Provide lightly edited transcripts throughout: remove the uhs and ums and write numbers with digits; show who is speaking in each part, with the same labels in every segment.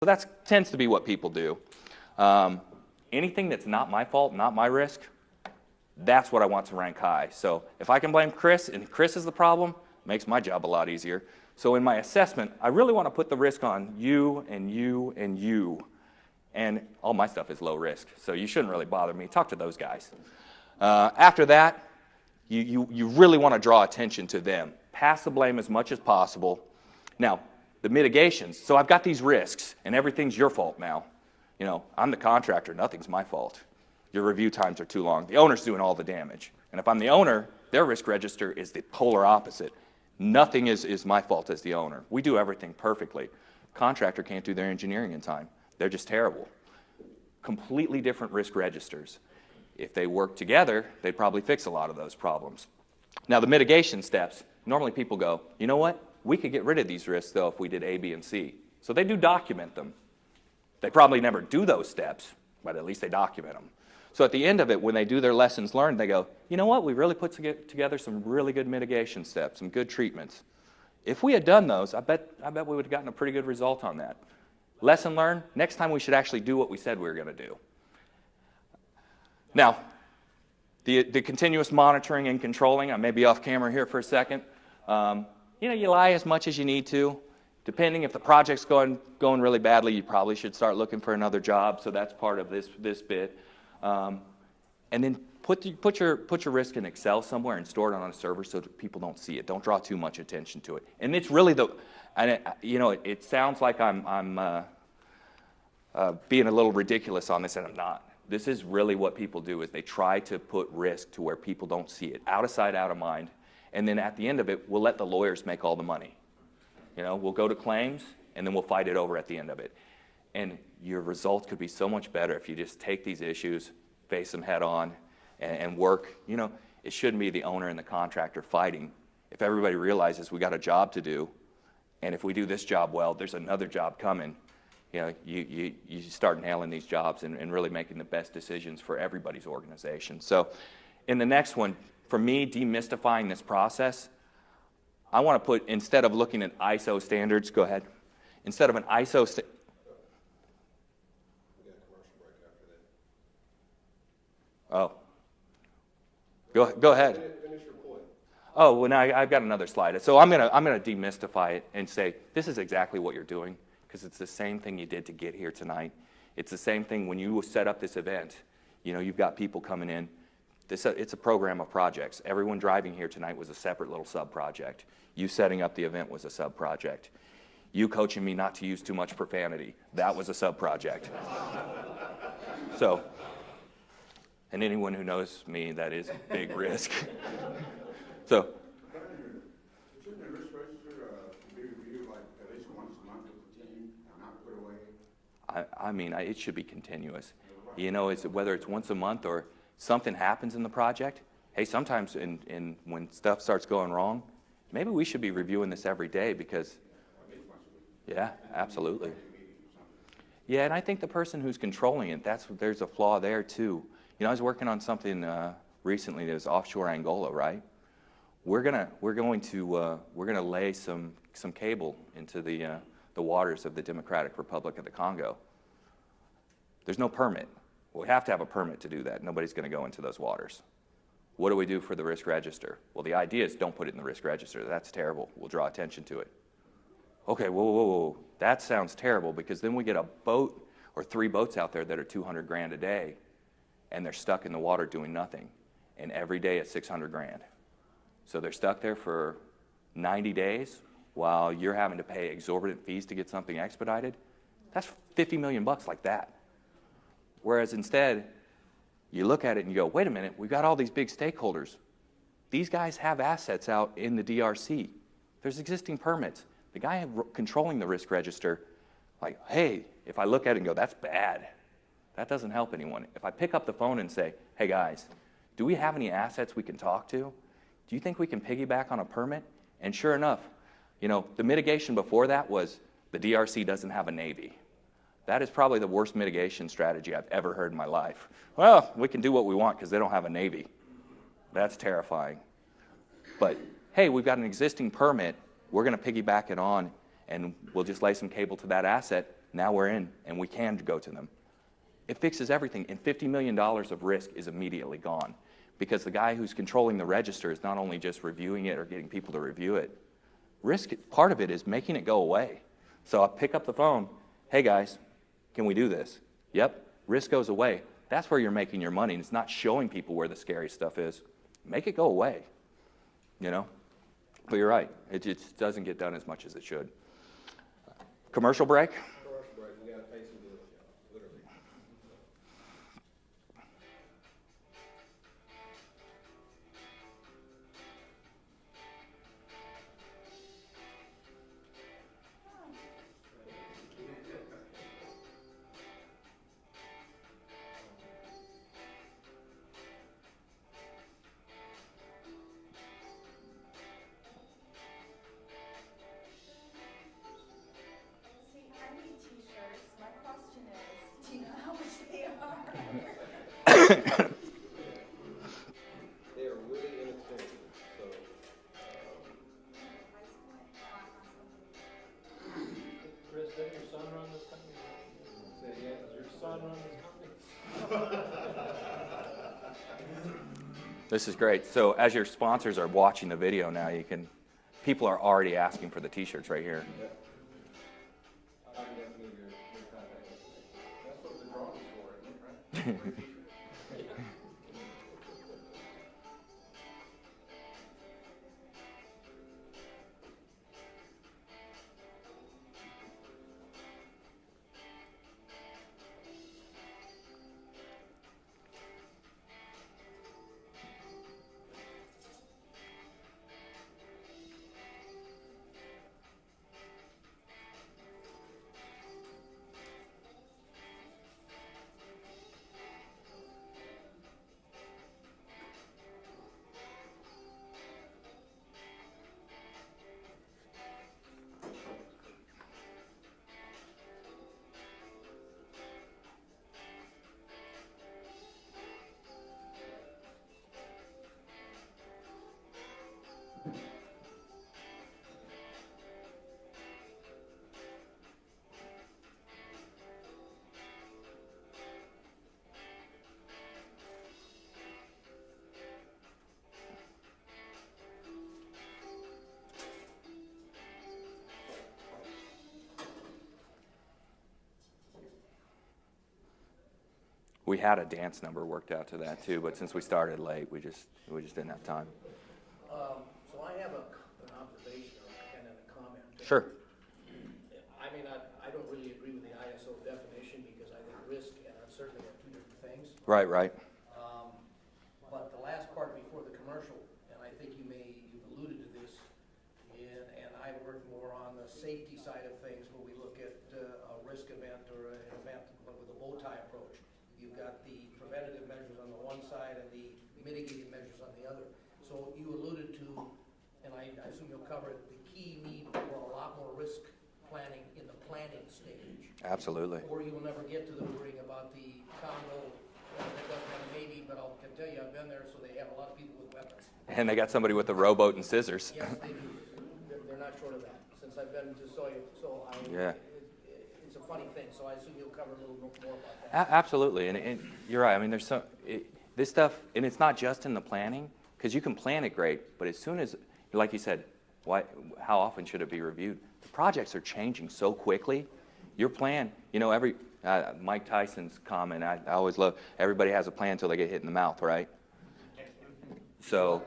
Speaker 1: Well, that tends to be what people do. Anything that's not my fault, not my risk, that's what I want to rank high. So if I can blame Chris, and Chris is the problem, it makes my job a lot easier. So in my assessment, I really want to put the risk on you and you and you. And all my stuff is low risk, so you shouldn't really bother me. Talk to those guys. After that, you really want to draw attention to them. Pass the blame as much as possible. Now, the mitigations. So I've got these risks, and everything's your fault now. You know, I'm the contractor. Nothing's my fault. Your review times are too long. The owner's doing all the damage. And if I'm the owner, their risk register is the polar opposite. Nothing is my fault as the owner. We do everything perfectly. Contractor can't do their engineering in time. They're just terrible. Completely different risk registers. If they work together, they'd probably fix a lot of those problems. Now, the mitigation steps, normally people go, you know what? We could get rid of these risks, though, if we did A, B, and C. So they do document them. They probably never do those steps, but at least they document them. So at the end of it, when they do their lessons learned, they go, you know what? We really put together some really good mitigation steps, some good treatments. If we had done those, I bet we would have gotten a pretty good result on that. Lesson learned, next time we should actually do what we said we were going to do. Now, the continuous monitoring and controlling, I may be off camera here for a second. You know, you lie as much as you need to. Depending if the project's going really badly, you probably should start looking for another job, so that's part of this bit. And then put your risk in Excel somewhere and store it on a server so that people don't see it. Don't draw too much attention to it. And it's really you know, it sounds like I'm being a little ridiculous on this, and I'm not. This is really what people do, is they try to put risk to where people don't see it. Out of sight, out of mind. And then at the end of it, we'll let the lawyers make all the money. You know, we'll go to claims, and then we'll fight it over at the end of it. And your results could be so much better if you just take these issues, face them head on, and work. You know, it shouldn't be the owner and the contractor fighting. If everybody realizes we got a job to do, and if we do this job well, there's another job coming. You know, you start nailing these jobs and really making the best decisions for everybody's organization. So in the next one, for me, demystifying this process, I want to put, instead of looking at ISO standards, go ahead. Instead of an ISO Oh. Go ahead.
Speaker 2: Finish your point.
Speaker 1: Oh, well, now I've got another slide. So I'm gonna demystify it and say, this is exactly what you're doing, because it's the same thing you did to get here tonight. It's the same thing when you set up this event. You know, you've got people coming in. It's a program of projects. Everyone driving here tonight was a separate little sub-project. You setting up the event was a sub-project. You coaching me not to use too much profanity, that was a sub-project. So, and anyone who knows me, that is a big risk. So.
Speaker 2: Shouldn't the risk register be reviewed like at least once a month with the team and not put away?
Speaker 1: I mean, it should be continuous. You know, whether it's once a month or something happens in the project. Hey, sometimes when stuff starts going wrong, maybe we should be reviewing this every day because, yeah, absolutely. Yeah, and I think the person who's controlling it, there's a flaw there too. You know, I was working on something recently that was offshore Angola, right? We're gonna lay some cable into the waters of the Democratic Republic of the Congo. There's no permit. Well, we have to have a permit to do that. Nobody's going to go into those waters. What do we do for the risk register? Well, the idea is don't put it in the risk register. That's terrible. We'll draw attention to it. Okay, whoa. That sounds terrible, because then we get a boat or 3 boats out there that are 200 grand a day, and they're stuck in the water doing nothing. And every day it's 600 grand. So they're stuck there for 90 days while you're having to pay exorbitant fees to get something expedited. That's 50 million bucks like that. Whereas instead, you look at it and you go, wait a minute, we've got all these big stakeholders. These guys have assets out in the DRC. There's existing permits. The guy controlling the risk register, like, hey, if I look at it and go, that's bad, that doesn't help anyone. If I pick up the phone and say, hey guys, do we have any assets we can talk to? Do you think we can piggyback on a permit? And sure enough, you know, the mitigation before that was the DRC doesn't have a Navy. That is probably the worst mitigation strategy I've ever heard in my life. Well, we can do what we want because they don't have a Navy. That's terrifying. But hey, we've got an existing permit. We're going to piggyback it on, and we'll just lay some cable to that asset. Now we're in, and we can go to them. It fixes everything, and $50 million of risk is immediately gone, because the guy who's controlling the register is not only just reviewing it or getting people to review it. Risk, part of it is making it go away. So I pick up the phone, hey guys, can we do this? Yep, risk goes away. That's where you're making your money, and it's not showing people where the scary stuff is. Make it go away, you know? But you're right, it just doesn't get done as much as it should. Commercial break?
Speaker 3: Commercial break, we gotta pay some bills, y'all, literally.
Speaker 4: See, I need t-shirts. My question is, do you know how much they are?
Speaker 3: They are really inexpensive, so,
Speaker 5: Chris, doesn't your son run this company?
Speaker 3: say again,
Speaker 5: Does your son run this company?
Speaker 1: This is great. So as your sponsors are watching the video now, people are already asking for the t-shirts right here.
Speaker 3: I'll definitely give your contact information.
Speaker 2: That's what the drawing is for, isn't it, right?
Speaker 1: We had a dance number worked out to that too, but since we started late, we just didn't have time.
Speaker 5: So I have an observation and a comment.
Speaker 1: Sure.
Speaker 5: I mean, I don't really agree with the ISO definition because I think risk and uncertainty are two different things.
Speaker 1: Right, right.
Speaker 5: But the last part before the commercial, and I think you've alluded to this, and I work more on the safety side of things where we look at a risk event or an event with a bow tie approach. You've got the preventative measures on the one side and the mitigating measures on the other. So you alluded to, and I assume you'll cover it, the key need for a lot more risk planning in the planning stage.
Speaker 1: Absolutely.
Speaker 5: Or you will never get to the worrying about the condo that doesn't have a maybe, but I can tell you, I've been there, so they have a lot of people with weapons.
Speaker 1: And they got somebody with a rowboat and scissors.
Speaker 5: Yes, they do. They're not short of that. Since I've been to Sawyer,
Speaker 1: Yeah.
Speaker 5: It's a funny thing, so I assume you'll cover a little more about that.
Speaker 1: Absolutely, and you're right. I mean, this stuff, and it's not just in the planning, because you can plan it great, but as soon as, like you said, how often should it be reviewed? The projects are changing so quickly. Your plan, you know, Mike Tyson's comment, I always love, everybody has a plan until they get hit in the mouth, right? So,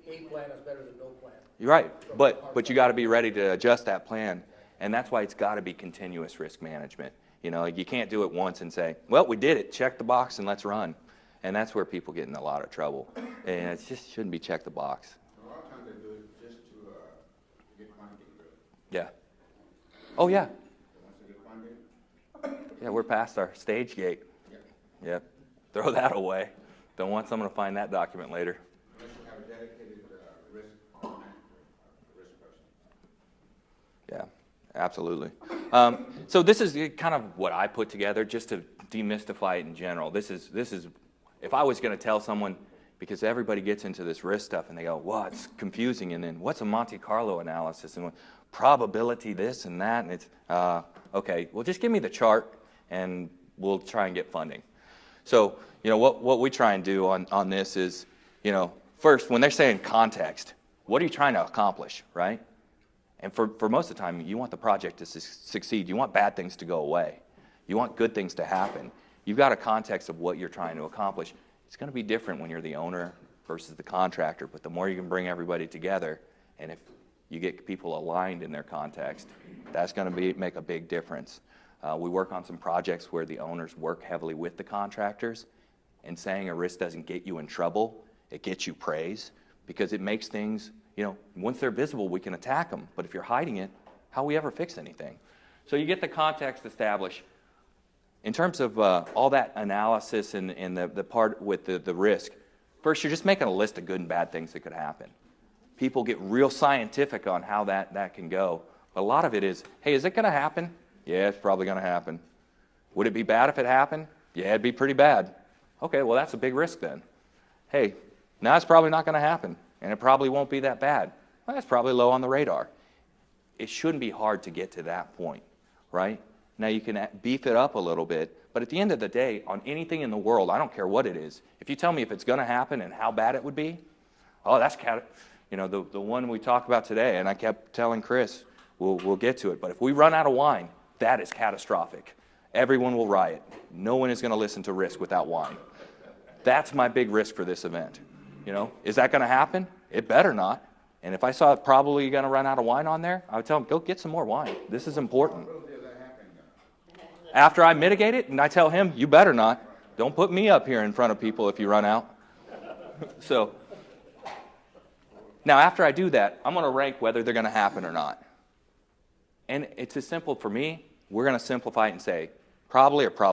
Speaker 5: A plan is better than no plan.
Speaker 1: you're right, but you got to be ready to adjust that plan, and that's why it's got to be continuous risk management. You know, you can't do it once and say, well, we did it, check the box and let's run. And that's where people get in a lot of trouble. And it just shouldn't be check the box.
Speaker 2: A lot of times they do it just to get funding, really.
Speaker 1: Yeah. Oh, yeah.
Speaker 2: Once they get funding,
Speaker 1: Yeah, we're past our stage gate. Yep. Throw that away. Don't want someone to find that document later.
Speaker 2: unless you have a dedicated risk person.
Speaker 1: Yeah, absolutely. So this is kind of what I put together just to demystify it in general. This is if I was going to tell someone, because everybody gets into this risk stuff and they go, well, it's confusing, and then what's a Monte Carlo analysis? And probability this and that, and it's, okay, well, just give me the chart, and we'll try and get funding. So, what we try and do on this is, first, when they're saying context, what are you trying to accomplish, right? And for most of the time, you want the project to succeed. You want bad things to go away. You want good things to happen. You've got a context of what you're trying to accomplish. It's going to be different when you're the owner versus the contractor, but the more you can bring everybody together, and if you get people aligned in their context, that's going to make a big difference. We work on some projects where the owners work heavily with the contractors, and saying a risk doesn't get you in trouble, it gets you praise, because it makes things, once they're visible, we can attack them. But if you're hiding it, how we ever fix anything? So you get the context established. In terms of all that analysis and the part with the risk, first, you're just making a list of good and bad things that could happen. People get real scientific on how that can go. But a lot of it is, hey, is it going to happen? Yeah, it's probably going to happen. Would it be bad if it happened? Yeah, it'd be pretty bad. Okay, well, that's a big risk then. Hey, now it's probably not going to happen, and it probably won't be that bad. Well, that's probably low on the radar. It shouldn't be hard to get to that point, right? Now, you can beef it up a little bit, but at the end of the day, on anything in the world, I don't care what it is, if you tell me if it's going to happen and how bad it would be, oh, that's the one we talked about today, and I kept telling Chris, we'll get to it, but if we run out of wine, that is catastrophic. Everyone will riot. No one is going to listen to risk without wine. That's my big risk for this event. Is that going to happen? It better not. And if I saw it probably going to run out of wine on there, I would tell them, go get some more wine. This is important. After I mitigate it, and I tell him, you better not. Don't put me up here in front of people if you run out. So, now after I do that, I'm going to rank whether they're going to happen or not. And it's as simple for me, we're going to simplify it and say, probably or probably.